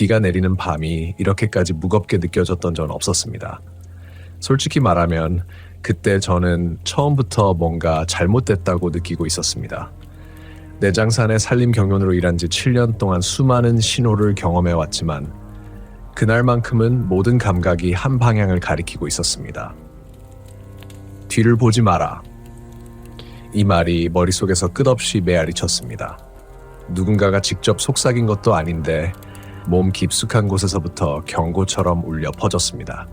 비가 내리는 밤이 이렇게까지 무겁게 느껴졌던 전 없었습니다. 솔직히 말하면 그때 저는 처음부터 뭔가 잘못됐다고 느끼고 있었습니다. 내장산의 산림 경영으로 일한 지 7년 동안 수많은 신호를 경험해 왔지만 그날만큼은 모든 감각이 한 방향을 가리키고 있었습니다. 뒤를 보지 마라. 이 말이 머릿속에서 끝없이 메아리 쳤습니다. 누군가가 직접 속삭인 것도 아닌데 몸 깊숙한 곳에서부터 경고처럼 울려 퍼졌습니다.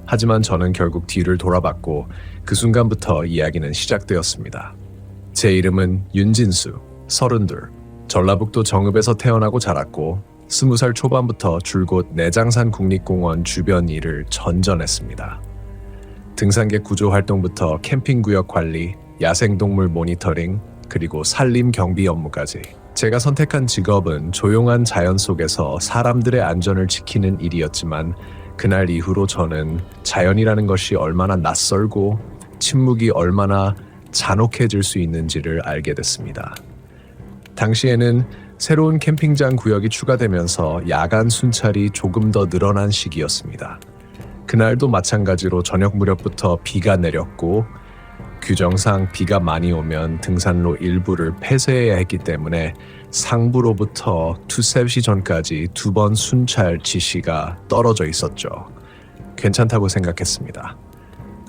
하지만 저는 결국 뒤를 돌아봤고 그 순간부터 이야기는 시작되었습니다. 제 이름은 윤진수, 32. 전라북도 정읍에서 태어나고 자랐고 20살 초반부터 줄곧 내장산 국립공원 주변 일을 전전했습니다. 등산객 구조 활동부터 캠핑구역 관리, 야생동물 모니터링, 그리고 산림 경비 업무까지. 제가 선택한 직업은 조용한 자연 속에서 사람들의 안전을 지키는 일이었지만 그날 이후로 저는 자연이라는 것이 얼마나 낯설고 침묵이 얼마나 잔혹해질 수 있는지를 알게 됐습니다. 당시에는 새로운 캠핑장 구역이 추가되면서 야간 순찰이 조금 더 늘어난 시기였습니다. 그날도 마찬가지로 저녁 무렵부터 비가 내렸고 규정상 비가 많이 오면 등산로 일부를 폐쇄해야 했기 때문에 상부로부터 투셉시 전까지 2번 순찰 지시가 떨어져 있었죠. 괜찮다고 생각했습니다.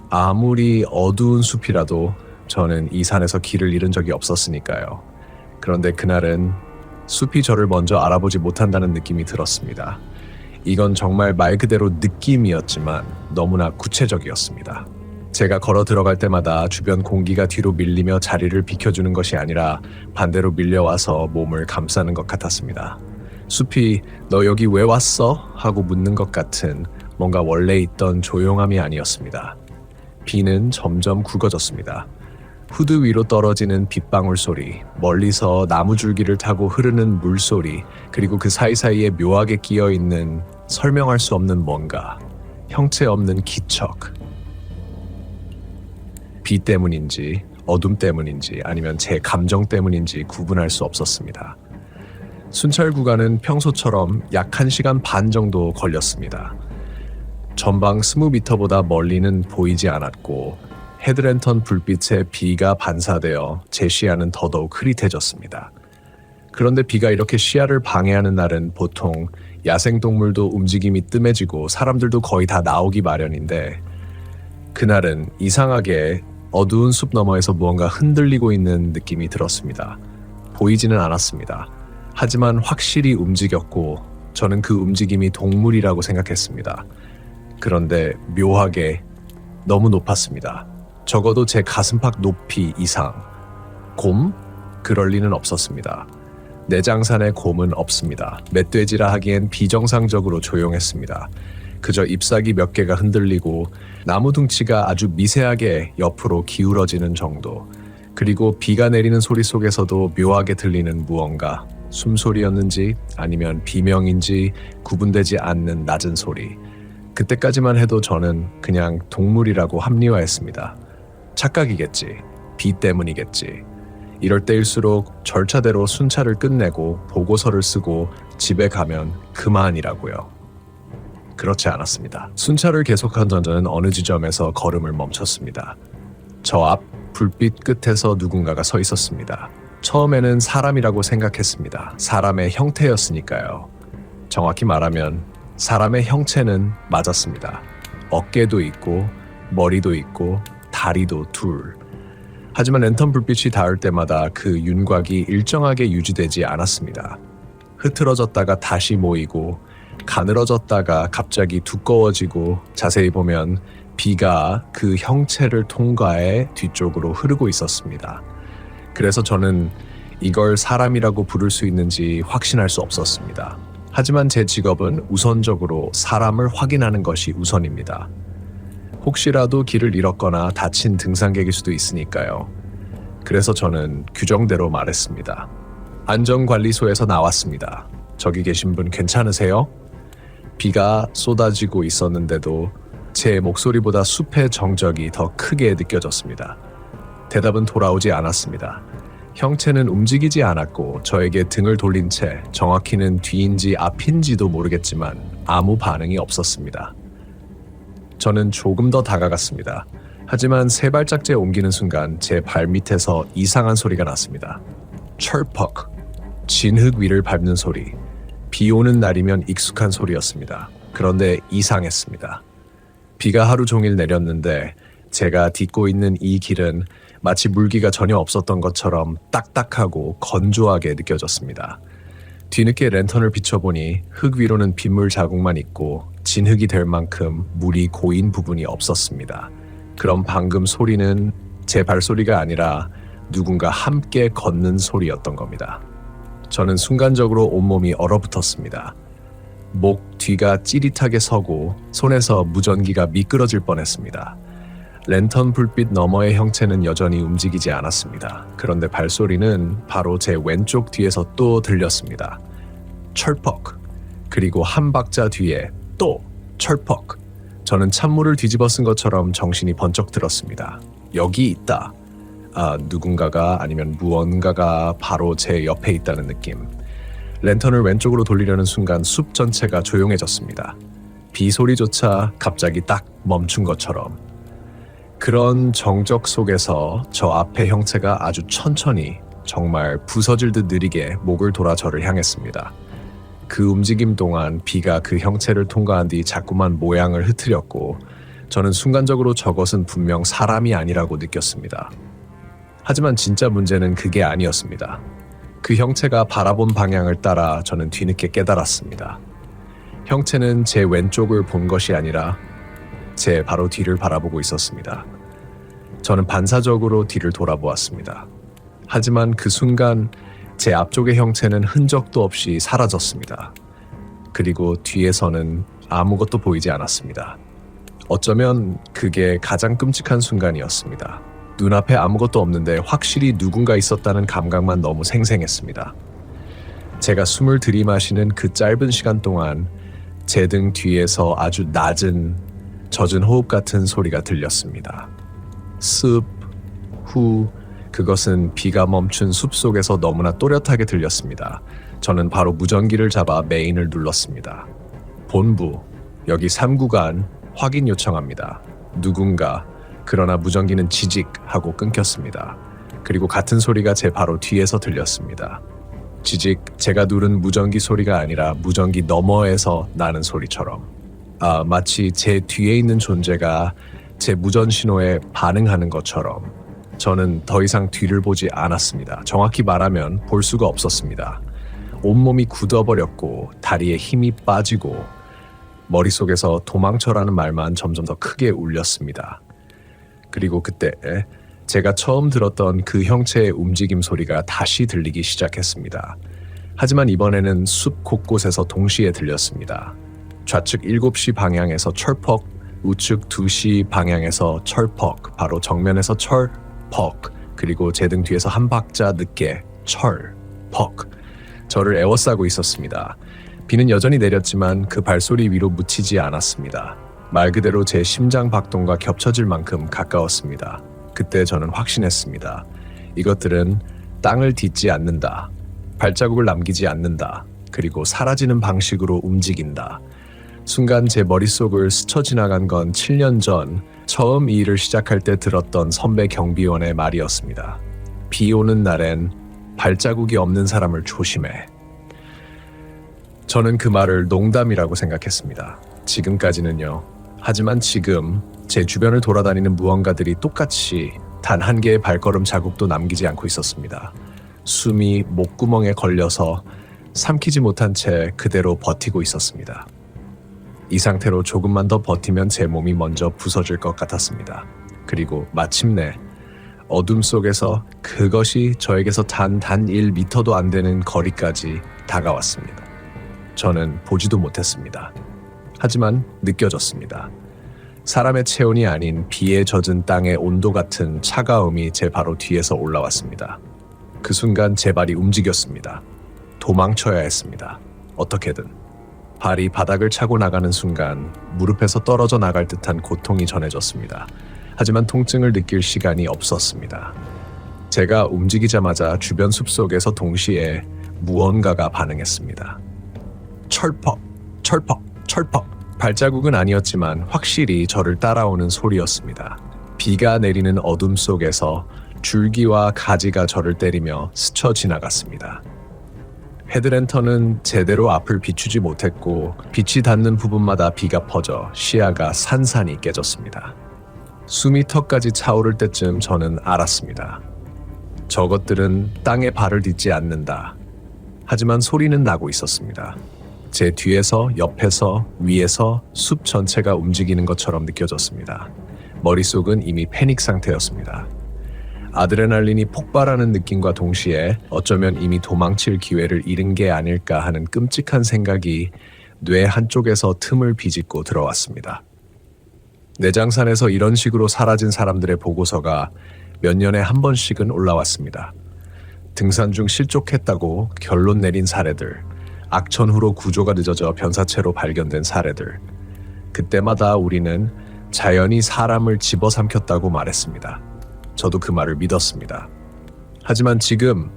아무리 어두운 숲이라도 저는 이 산에서 길을 잃은 적이 없었으니까요. 그런데 그날은 숲이 저를 먼저 알아보지 못한다는 느낌이 들었습니다. 이건 정말 말 그대로 느낌이었지만 너무나 구체적이었습니다. 제가 걸어 들어갈 때마다 주변 공기가 뒤로 밀리며 자리를 비켜주는 것이 아니라 반대로 밀려와서 몸을 감싸는 것 같았습니다. 숲이 "너 여기 왜 왔어?" 하고 묻는 것 같은 뭔가 원래 있던 조용함이 아니었습니다. 비는 점점 굵어졌습니다. 후드 위로 떨어지는 빗방울 소리, 멀리서 나무줄기를 타고 흐르는 물소리, 그리고 그 사이사이에 묘하게 끼어있는 설명할 수 없는 뭔가, 형체 없는 기척. 비 때문인지 어둠 때문인지 아니면 제 감정 때문인지 구분할 수 없었습니다. 순찰 구간은 평소처럼 약 1시간 반 정도 걸렸습니다. 전방 20m보다 멀리는 보이지 않았고 헤드랜턴 불빛에 비가 반사되어 제 시야는 더더욱 흐릿해졌습니다. 그런데 비가 이렇게 시야를 방해하는 날은 보통 야생동물도 움직임이 뜸해지고 사람들도 거의 다 나오기 마련인데 그날은 이상하게 어두운 숲 너머에서 무언가 흔들리고 있는 느낌이 들었습니다. 보이지는 않았습니다. 하지만 확실히 움직였고 저는 그 움직임이 동물이라고 생각했습니다. 그런데 묘하게 너무 높았습니다. 적어도 제 가슴팍 높이 이상. 곰? 그럴 리는 없었습니다. 내장산에 곰은 없습니다. 멧돼지라 하기엔 비정상적으로 조용했습니다. 그저 잎사귀 몇 개가 흔들리고 나무 둥치가 아주 미세하게 옆으로 기울어지는 정도. 그리고 비가 내리는 소리 속에서도 묘하게 들리는 무언가. 숨소리였는지 아니면 비명인지 구분되지 않는 낮은 소리. 그때까지만 해도 저는 그냥 동물이라고 합리화했습니다. 착각이겠지. 비 때문이겠지. 이럴 때일수록 절차대로 순찰을 끝내고 보고서를 쓰고 집에 가면 그만이라고요. 그렇지 않았습니다. 순찰을 계속한 저는 어느 지점에서 걸음을 멈췄습니다. 저 앞 불빛 끝에서 누군가가 서 있었습니다. 처음에는 사람이라고 생각했습니다. 사람의 형태였으니까요. 정확히 말하면 사람의 형체는 맞았습니다. 어깨도 있고 머리도 있고 다리도 둘. 하지만 랜턴 불빛이 닿을 때마다 그 윤곽이 일정하게 유지되지 않았습니다. 흐트러졌다가 다시 모이고 가늘어졌다가 갑자기 두꺼워지고 자세히 보면 비가 그 형체를 통과해 뒤쪽으로 흐르고 있었습니다. 그래서 저는 이걸 사람이라고 부를 수 있는지 확신할 수 없었습니다. 하지만 제 직업은 우선적으로 사람을 확인하는 것이 우선입니다. 혹시라도 길을 잃었거나 다친 등산객일 수도 있으니까요. 그래서 저는 규정대로 말했습니다. 안전관리소에서 나왔습니다. 저기 계신 분 괜찮으세요? 비가 쏟아지고 있었는데도 제 목소리보다 숲의 정적이 더 크게 느껴졌습니다. 대답은 돌아오지 않았습니다. 형체는 움직이지 않았고 저에게 등을 돌린 채 정확히는 뒤인지 앞인지도 모르겠지만 아무 반응이 없었습니다. 저는 조금 더 다가갔습니다. 하지만 세 발짝째 옮기는 순간 제 발밑에서 이상한 소리가 났습니다. 철퍽, 진흙 위를 밟는 소리. 비 오는 날이면 익숙한 소리였습니다. 그런데 이상했습니다. 비가 하루 종일 내렸는데 제가 딛고 있는 이 길은 마치 물기가 전혀 없었던 것처럼 딱딱하고 건조하게 느껴졌습니다. 뒤늦게 랜턴을 비춰보니 흙 위로는 빗물 자국만 있고 진흙이 될 만큼 물이 고인 부분이 없었습니다. 그럼 방금 소리는 제 발소리가 아니라 누군가 함께 걷는 소리였던 겁니다. 저는 순간적으로 온몸이 얼어붙었습니다. 목 뒤가 찌릿하게 서고 손에서 무전기가 미끄러질 뻔했습니다. 랜턴 불빛 너머의 형체는 여전히 움직이지 않았습니다. 그런데 발소리는 바로 제 왼쪽 뒤에서 또 들렸습니다. 철퍽, 그리고 한 박자 뒤에 또 철퍽. 저는 찬물을 뒤집어 쓴 것처럼 정신이 번쩍 들었습니다. 여기 있다. 누군가가 아니면 무언가가 바로 제 옆에 있다는 느낌. 랜턴을 왼쪽으로 돌리려는 순간 숲 전체가 조용해졌습니다. 비 소리조차 갑자기 딱 멈춘 것처럼. 그런 정적 속에서 저 앞의 형체가 아주 천천히, 정말 부서질 듯 느리게 목을 돌아 저를 향했습니다. 그 움직임 동안 비가 그 형체를 통과한 뒤 자꾸만 모양을 흐트렸고 저는 순간적으로 저것은 분명 사람이 아니라고 느꼈습니다. 하지만 진짜 문제는 그게 아니었습니다. 그 형체가 바라본 방향을 따라 저는 뒤늦게 깨달았습니다. 형체는 제 왼쪽을 본 것이 아니라 제 바로 뒤를 바라보고 있었습니다. 저는 반사적으로 뒤를 돌아보았습니다. 하지만 그 순간 제 앞쪽의 형체는 흔적도 없이 사라졌습니다. 그리고 뒤에서는 아무것도 보이지 않았습니다. 어쩌면 그게 가장 끔찍한 순간이었습니다. 눈앞에 아무것도 없는데 확실히 누군가 있었다는 감각만 너무 생생했습니다. 제가 숨을 들이마시는 그 짧은 시간 동안 제 등 뒤에서 아주 낮은 젖은 호흡 같은 소리가 들렸습니다. 습, 후, 그것은 비가 멈춘 숲 속에서 너무나 또렷하게 들렸습니다. 저는 바로 무전기를 잡아 메인을 눌렀습니다. 본부, 여기 3구간 확인 요청합니다. 누군가, 그러나 무전기는 지직 하고 끊겼습니다. 그리고 같은 소리가 제 바로 뒤에서 들렸습니다. 지직, 제가 누른 무전기 소리가 아니라 무전기 너머에서 나는 소리처럼. 마치 제 뒤에 있는 존재가 제 무전 신호에 반응하는 것처럼. 저는 더 이상 뒤를 보지 않았습니다. 정확히 말하면 볼 수가 없었습니다. 온몸이 굳어버렸고 다리에 힘이 빠지고 머릿속에서 도망쳐라는 말만 점점 더 크게 울렸습니다. 그리고 그때 제가 처음 들었던 그 형체의 움직임 소리가 다시 들리기 시작했습니다. 하지만 이번에는 숲 곳곳에서 동시에 들렸습니다. 좌측 7시 방향에서 철퍽, 우측 2시 방향에서 철퍽, 바로 정면에서 철퍽, 그리고 제 등 뒤에서 한 박자 늦게 철퍽. 저를 에워싸고 있었습니다. 비는 여전히 내렸지만 그 발소리 위로 묻히지 않았습니다. 말 그대로 제 심장 박동과 겹쳐질 만큼 가까웠습니다. 그때 저는 확신했습니다. 이것들은 땅을 딛지 않는다. 발자국을 남기지 않는다. 그리고 사라지는 방식으로 움직인다. 순간 제 머릿속을 스쳐 지나간 건 7년 전 처음 이 일을 시작할 때 들었던 선배 경비원의 말이었습니다. 비 오는 날엔 발자국이 없는 사람을 조심해. 저는 그 말을 농담이라고 생각했습니다. 지금까지는요. 하지만 지금 제 주변을 돌아다니는 무언가들이 똑같이 단 한 개의 발걸음 자국도 남기지 않고 있었습니다. 숨이 목구멍에 걸려서 삼키지 못한 채 그대로 버티고 있었습니다. 이 상태로 조금만 더 버티면 제 몸이 먼저 부서질 것 같았습니다. 그리고 마침내 어둠 속에서 그것이 저에게서 단 1미터도 안 되는 거리까지 다가왔습니다. 저는 보지도 못했습니다. 하지만 느껴졌습니다. 사람의 체온이 아닌 비에 젖은 땅의 온도 같은 차가움이 제 바로 뒤에서 올라왔습니다. 그 순간 제 발이 움직였습니다. 도망쳐야 했습니다. 어떻게든. 발이 바닥을 차고 나가는 순간 무릎에서 떨어져 나갈 듯한 고통이 전해졌습니다. 하지만 통증을 느낄 시간이 없었습니다. 제가 움직이자마자 주변 숲속에서 동시에 무언가가 반응했습니다. 철퍽, 철퍽, 철퍽. 발자국은 아니었지만 확실히 저를 따라오는 소리였습니다. 비가 내리는 어둠 속에서 줄기와 가지가 저를 때리며 스쳐 지나갔습니다. 헤드랜턴은 제대로 앞을 비추지 못했고 빛이 닿는 부분마다 비가 퍼져 시야가 산산이 깨졌습니다. 숨이 턱까지 차오를 때쯤 저는 알았습니다. 저것들은 땅에 발을 딛지 않는다. 하지만 소리는 나고 있었습니다. 제 뒤에서, 옆에서, 위에서 숲 전체가 움직이는 것처럼 느껴졌습니다. 머릿속은 이미 패닉 상태였습니다. 아드레날린이 폭발하는 느낌과 동시에 어쩌면 이미 도망칠 기회를 잃은 게 아닐까 하는 끔찍한 생각이 뇌 한쪽에서 틈을 비집고 들어왔습니다. 내장산에서 이런 식으로 사라진 사람들의 보고서가 몇 년에 한 번씩은 올라왔습니다. 등산 중 실족했다고 결론 내린 사례들, 악천 후로 구조가 늦어져 변사체로 발견된 사례들. 그때마다 우리는 자연이 사람을 집어삼켰다고 말했습니다. 저도 그 말을 믿었습니다. 하지만 지금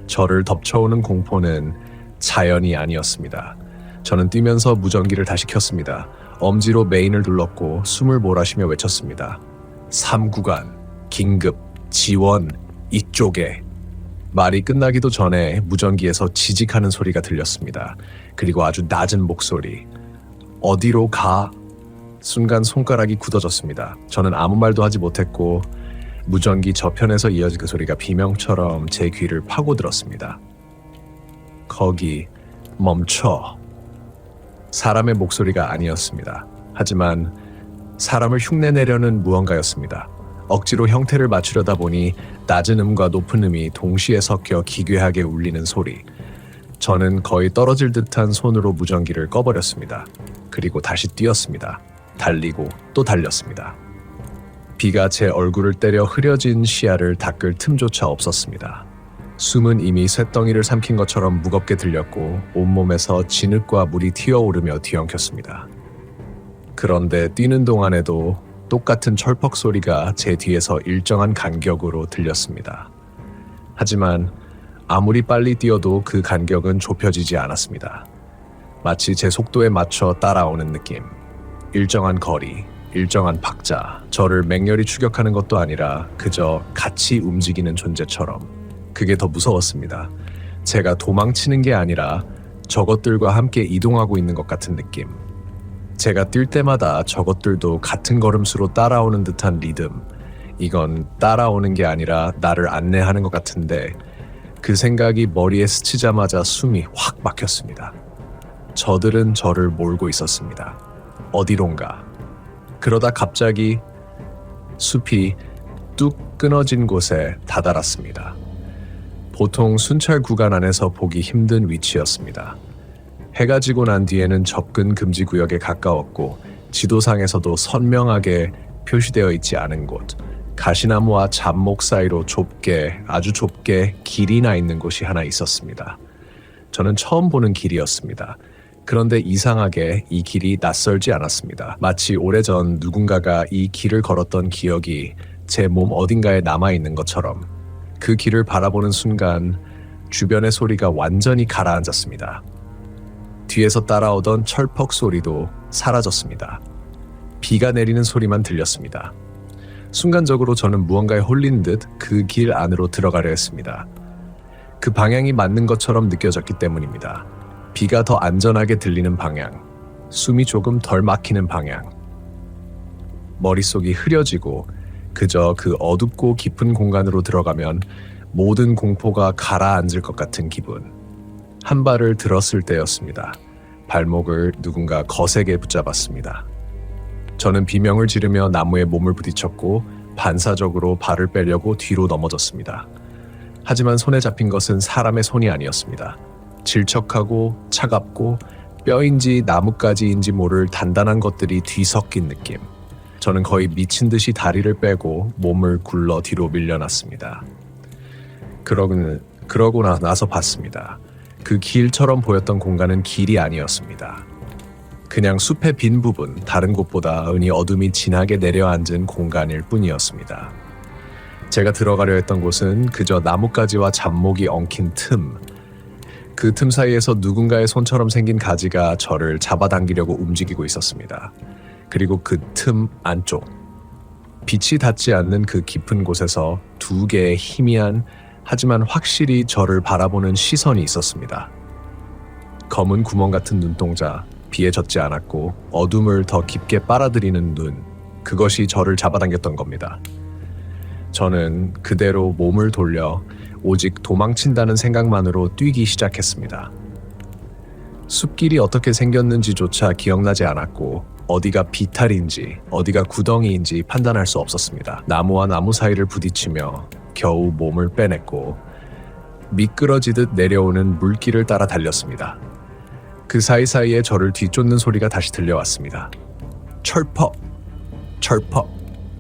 저를 덮쳐오는 공포는 자연이 아니었습니다. 저는 뛰면서 무전기를 다시 켰습니다. 엄지로 메인을 눌렀고 숨을 몰아쉬며 외쳤습니다. 3구간, 긴급, 지원, 이쪽에. 말이 끝나기도 전에 무전기에서 지직하는 소리가 들렸습니다. 그리고 아주 낮은 목소리. 어디로 가? 순간 손가락이 굳어졌습니다. 저는 아무 말도 하지 못했고 무전기 저편에서 이어진 그 소리가 비명처럼 제 귀를 파고들었습니다. 거기 멈춰. 사람의 목소리가 아니었습니다. 하지만 사람을 흉내내려는 무언가였습니다. 억지로 형태를 맞추려다 보니 낮은 음과 높은 음이 동시에 섞여 기괴하게 울리는 소리. 저는 거의 떨어질 듯한 손으로 무전기를 꺼버렸습니다. 그리고 다시 뛰었습니다. 달리고 또 달렸습니다. 비가 제 얼굴을 때려 흐려진 시야를 닦을 틈조차 없었습니다. 숨은 이미 쇳덩이를 삼킨 것처럼 무겁게 들렸고 온몸에서 진흙과 물이 튀어오르며 뒤엉켰습니다. 그런데 뛰는 동안에도 똑같은 철퍽 소리가 제 뒤에서 일정한 간격으로 들렸습니다. 하지만 아무리 빨리 뛰어도 그 간격은 좁혀지지 않았습니다. 마치 제 속도에 맞춰 따라오는 느낌. 일정한 거리, 일정한 박자, 저를 맹렬히 추격하는 것도 아니라 그저 같이 움직이는 존재처럼. 그게 더 무서웠습니다. 제가 도망치는 게 아니라 저것들과 함께 이동하고 있는 것 같은 느낌. 제가 뛸 때마다 저것들도 같은 걸음수로 따라오는 듯한 리듬. 이건 따라오는 게 아니라 나를 안내하는 것 같은데 그 생각이 머리에 스치자마자 숨이 확 막혔습니다. 저들은 저를 몰고 있었습니다. 어디론가. 그러다 갑자기 숲이 뚝 끊어진 곳에 다다랐습니다. 보통 순찰 구간 안에서 보기 힘든 위치였습니다. 해가 지고 난 뒤에는 접근 금지 구역에 가까웠고 지도상에서도 선명하게 표시되어 있지 않은 곳, 가시나무와 잡목 사이로 좁게, 아주 좁게 길이 나 있는 곳이 하나 있었습니다. 저는 처음 보는 길이었습니다. 그런데 이상하게 이 길이 낯설지 않았습니다. 마치 오래전 누군가가 이 길을 걸었던 기억이 제 몸 어딘가에 남아있는 것처럼. 그 길을 바라보는 순간 주변의 소리가 완전히 가라앉았습니다. 뒤에서 따라오던 철퍽 소리도 사라졌습니다. 비가 내리는 소리만 들렸습니다. 순간적으로 저는 무언가에 홀린 듯 그 길 안으로 들어가려 했습니다. 그 방향이 맞는 것처럼 느껴졌기 때문입니다. 비가 더 안전하게 들리는 방향, 숨이 조금 덜 막히는 방향. 머릿속이 흐려지고 그저 그 어둡고 깊은 공간으로 들어가면 모든 공포가 가라앉을 것 같은 기분. 한 발을 들었을 때였습니다. 발목을 누군가 거세게 붙잡았습니다. 저는 비명을 지르며 나무에 몸을 부딪혔고 반사적으로 발을 빼려고 뒤로 넘어졌습니다. 하지만 손에 잡힌 것은 사람의 손이 아니었습니다. 질척하고 차갑고 뼈인지 나뭇가지인지 모를 단단한 것들이 뒤섞인 느낌. 저는 거의 미친 듯이 다리를 빼고 몸을 굴러 뒤로 밀려났습니다. 그러고 나서 봤습니다. 그 길처럼 보였던 공간은 길이 아니었습니다. 그냥 숲의 빈 부분, 다른 곳보다 은히 어둠이 진하게 내려앉은 공간일 뿐이었습니다. 제가 들어가려 했던 곳은 그저 나뭇가지와 잡목이 엉킨 틈. 그 틈 사이에서 누군가의 손처럼 생긴 가지가 저를 잡아당기려고 움직이고 있었습니다. 그리고 그 틈 안쪽, 빛이 닿지 않는 그 깊은 곳에서 두 개의 희미한 하지만 확실히 저를 바라보는 시선이 있었습니다. 검은 구멍 같은 눈동자, 비에 젖지 않았고 어둠을 더 깊게 빨아들이는 눈, 그것이 저를 잡아당겼던 겁니다. 저는 그대로 몸을 돌려 오직 도망친다는 생각만으로 뛰기 시작했습니다. 숲길이 어떻게 생겼는지조차 기억나지 않았고 어디가 비탈인지 어디가 구덩이인지 판단할 수 없었습니다. 나무와 나무 사이를 부딪히며 겨우 몸을 빼냈고 미끄러지듯 내려오는 물길을 따라 달렸습니다. 그 사이사이에 저를 뒤쫓는 소리가 다시 들려왔습니다. 철퍽, 철퍽,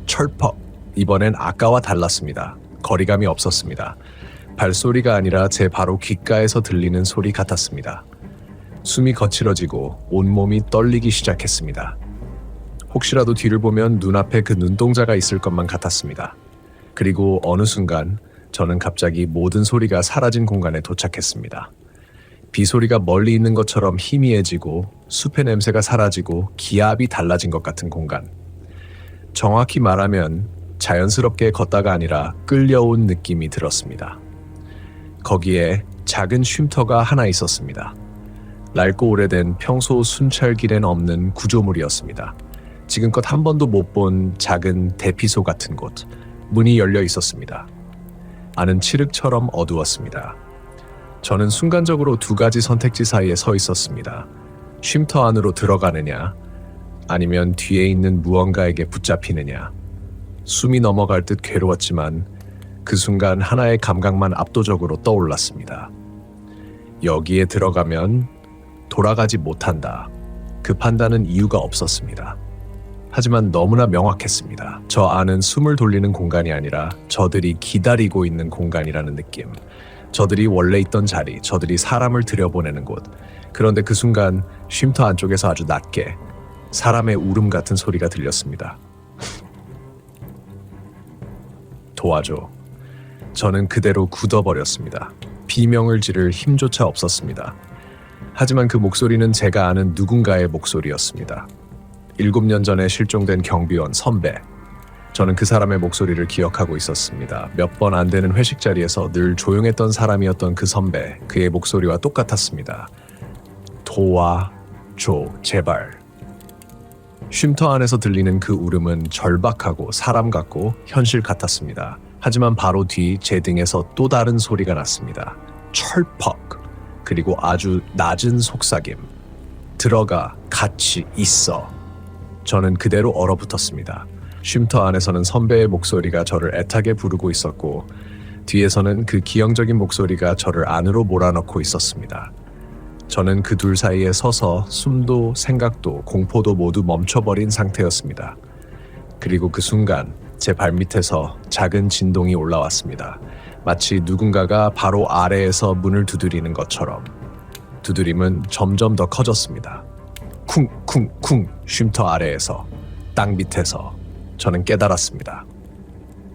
철퍽. 이번엔 아까와 달랐습니다. 거리감이 없었습니다. 발소리가 아니라 제 바로 귓가에서 들리는 소리 같았습니다. 숨이 거칠어지고 온몸이 떨리기 시작했습니다. 혹시라도 뒤를 보면 눈앞에 그 눈동자가 있을 것만 같았습니다. 그리고 어느 순간 저는 갑자기 모든 소리가 사라진 공간에 도착했습니다. 비소리가 멀리 있는 것처럼 희미해지고 숲의 냄새가 사라지고 기압이 달라진 것 같은 공간. 정확히 말하면 자연스럽게 걷다가 아니라 끌려온 느낌이 들었습니다. 거기에 작은 쉼터가 하나 있었습니다. 낡고 오래된 평소 순찰길엔 없는 구조물이었습니다. 지금껏 한 번도 못 본 작은 대피소 같은 곳. 문이 열려 있었습니다. 안은 칠흑처럼 어두웠습니다. 저는 순간적으로 두 가지 선택지 사이에 서 있었습니다. 쉼터 안으로 들어가느냐, 아니면 뒤에 있는 무언가에게 붙잡히느냐. 숨이 넘어갈 듯 괴로웠지만 그 순간 하나의 감각만 압도적으로 떠올랐습니다. 여기에 들어가면 돌아가지 못한다. 그 판단은 이유가 없었습니다. 하지만 너무나 명확했습니다. 저 안은 숨을 돌리는 공간이 아니라 저들이 기다리고 있는 공간이라는 느낌. 저들이 원래 있던 자리, 저들이 사람을 들여보내는 곳. 그런데 그 순간 쉼터 안쪽에서 아주 낮게 사람의 울음 같은 소리가 들렸습니다. 도와줘. 저는 그대로 굳어버렸습니다. 비명을 지를 힘조차 없었습니다. 하지만 그 목소리는 제가 아는 누군가의 목소리였습니다. 7년 전에 실종된 경비원 선배. 저는 그 사람의 목소리를 기억하고 있었습니다. 몇 번 안 되는 회식 자리에서 늘 조용했던 사람이었던 그 선배, 그의 목소리와 똑같았습니다. 도와줘, 제발. 쉼터 안에서 들리는 그 울음은 절박하고 사람 같고 현실 같았습니다. 하지만 바로 뒤 제 등에서 또 다른 소리가 났습니다. 철퍽. 그리고 아주 낮은 속삭임. 들어가, 같이 있어. 저는 그대로 얼어붙었습니다. 쉼터 안에서는 선배의 목소리가 저를 애타게 부르고 있었고 뒤에서는 그 기형적인 목소리가 저를 안으로 몰아넣고 있었습니다. 저는 그 둘 사이에 서서 숨도 생각도 공포도 모두 멈춰버린 상태였습니다. 그리고 그 순간 제 발밑에서 작은 진동이 올라왔습니다. 마치 누군가가 바로 아래에서 문을 두드리는 것처럼. 두드림은 점점 더 커졌습니다. 쿵쿵쿵. 쉼터 아래에서, 땅 밑에서 저는 깨달았습니다.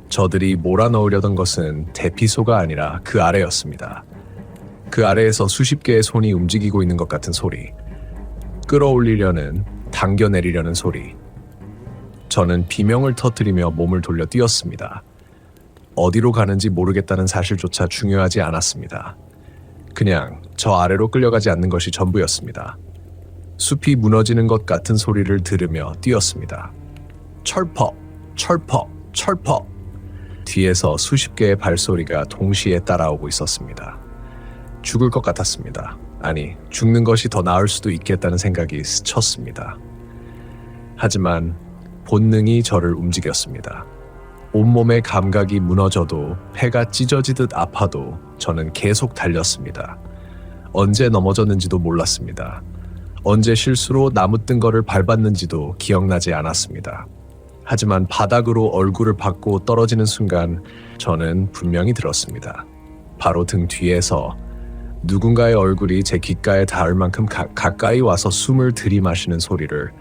저들이 몰아넣으려던 것은 대피소가 아니라 그 아래였습니다. 그 아래에서 수십 개의 손이 움직이고 있는 것 같은 소리. 끌어올리려는, 당겨내리려는 소리. 저는 비명을 터뜨리며 몸을 돌려 뛰었습니다. 어디로 가는지 모르겠다는 사실조차 중요하지 않았습니다. 그냥 저 아래로 끌려가지 않는 것이 전부였습니다. 숲이 무너지는 것 같은 소리를 들으며 뛰었습니다. 철퍽, 철퍽, 철퍽. 뒤에서 수십 개의 발소리가 동시에 따라오고 있었습니다. 죽을 것 같았습니다. 아니, 죽는 것이 더 나을 수도 있겠다는 생각이 스쳤습니다. 하지만 본능이 저를 움직였습니다. 온몸의 감각이 무너져도 폐가 찢어지듯 아파도 저는 계속 달렸습니다. 언제 넘어졌는지도 몰랐습니다. 언제 실수로 나무 뜬 거를 밟았는지도 기억나지 않았습니다. 하지만 바닥으로 얼굴을 받고 떨어지는 순간 저는 분명히 들었습니다. 바로 등 뒤에서 누군가의 얼굴이 제 귓가에 닿을 만큼 가까이 와서 숨을 들이마시는 소리를